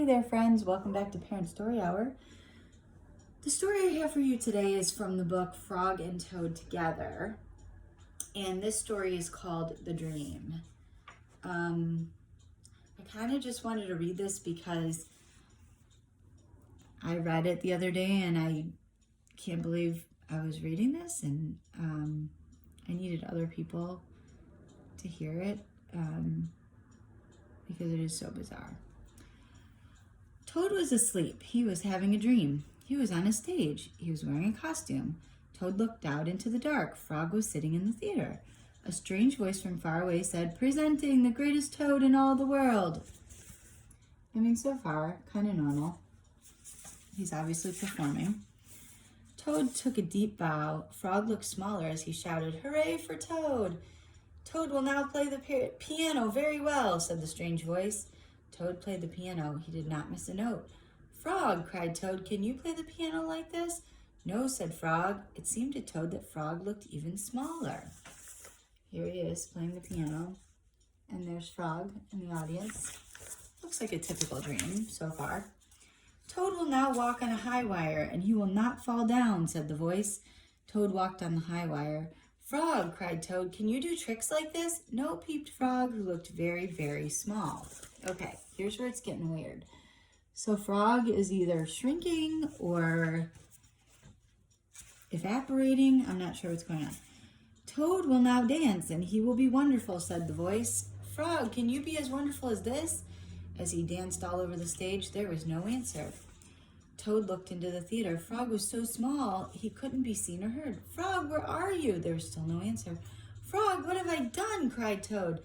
there, friends. Welcome back to Parent Story Hour. The story I have for you today is from the book Frog and Toad Together. And this story is called The Dream. I kind of just wanted to read this because I read it the other day and I can't believe I was reading this, and I needed other people to hear it because it is so bizarre. Toad was asleep. He was having a dream. He was on a stage. He was wearing a costume. Toad looked out into the dark. Frog was sitting in the theater. A strange voice from far away said, "Presenting the greatest toad in all the world." I mean, so far, kind of normal. He's obviously performing. Toad took a deep bow. Frog looked smaller as he shouted, "Hooray for Toad! Toad will now play the piano very well," said the strange voice. Toad played the piano. He did not miss a note. "Frog," cried Toad, "can you play the piano like this?" "No," said Frog. It seemed to Toad that Frog looked even smaller. Here he is playing the piano, and there's Frog in the audience. Looks like a typical dream so far. "Toad will now walk on a high wire, and he will not fall down," said the voice. Toad walked on the high wire. "Frog," cried Toad, "can you do tricks like this?" "No," peeped Frog, who looked very, very small. Okay, here's where it's getting weird. So Frog is either shrinking or evaporating. I'm not sure what's going on. "Toad will now dance, and he will be wonderful," said the voice. "Frog, can you be as wonderful as this?" As he danced all over the stage, there was no answer. Toad looked into the theater. Frog was so small, he couldn't be seen or heard. "Frog, where are you?" There was still no answer. "Frog, what have I done?" cried Toad.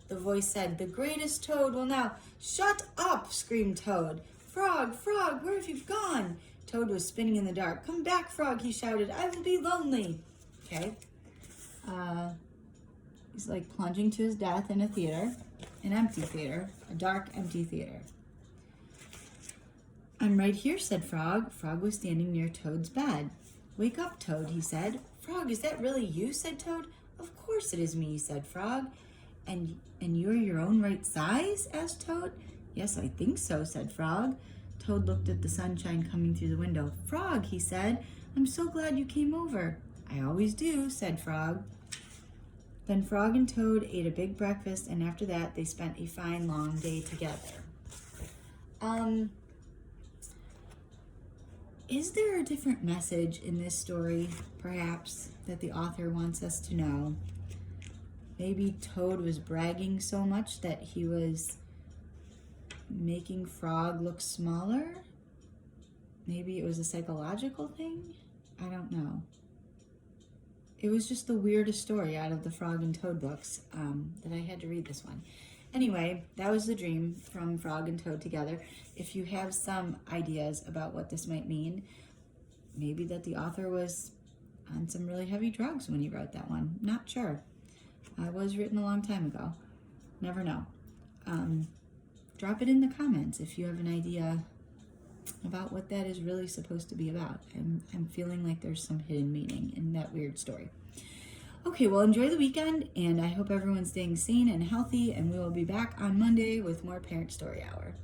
The voice said, "The greatest Toad will now—" "Shut up!" screamed Toad. "Frog, Frog, where have you gone?" Toad was spinning in the dark. "Come back, Frog," he shouted. "I will be lonely." Okay. He's like plunging to his death in a theater, an empty theater, a dark, empty theater. "I'm right here," said Frog. Frog was standing near Toad's bed. "Wake up, Toad," he said. "Frog, is that really you?" said Toad. "Of course it is me," said Frog. And you're your own right size?" asked Toad. "Yes, I think so," said Frog. Toad looked at the sunshine coming through the window. "Frog," he said, "I'm so glad you came over." "I always do," said Frog. Then Frog and Toad ate a big breakfast, and after that they spent a fine long day together. Is there a different message in this story, perhaps, that the author wants us to know? Maybe Toad was bragging so much that he was making Frog look smaller? Maybe it was a psychological thing? I don't know. It was just the weirdest story out of the Frog and Toad books that I had to read this one. Anyway, that was the dream from Frog and Toad Together. If you have some ideas about what this might mean, maybe that the author was on some really heavy drugs when he wrote that one. Not sure. It was written a long time ago. Never know. Drop it in the comments if you have an idea about what that is really supposed to be about. I'm feeling like there's some hidden meaning in that weird story. Okay, well, enjoy the weekend, and I hope everyone's staying sane and healthy, and we will be back on Monday with more Parent Story Hour.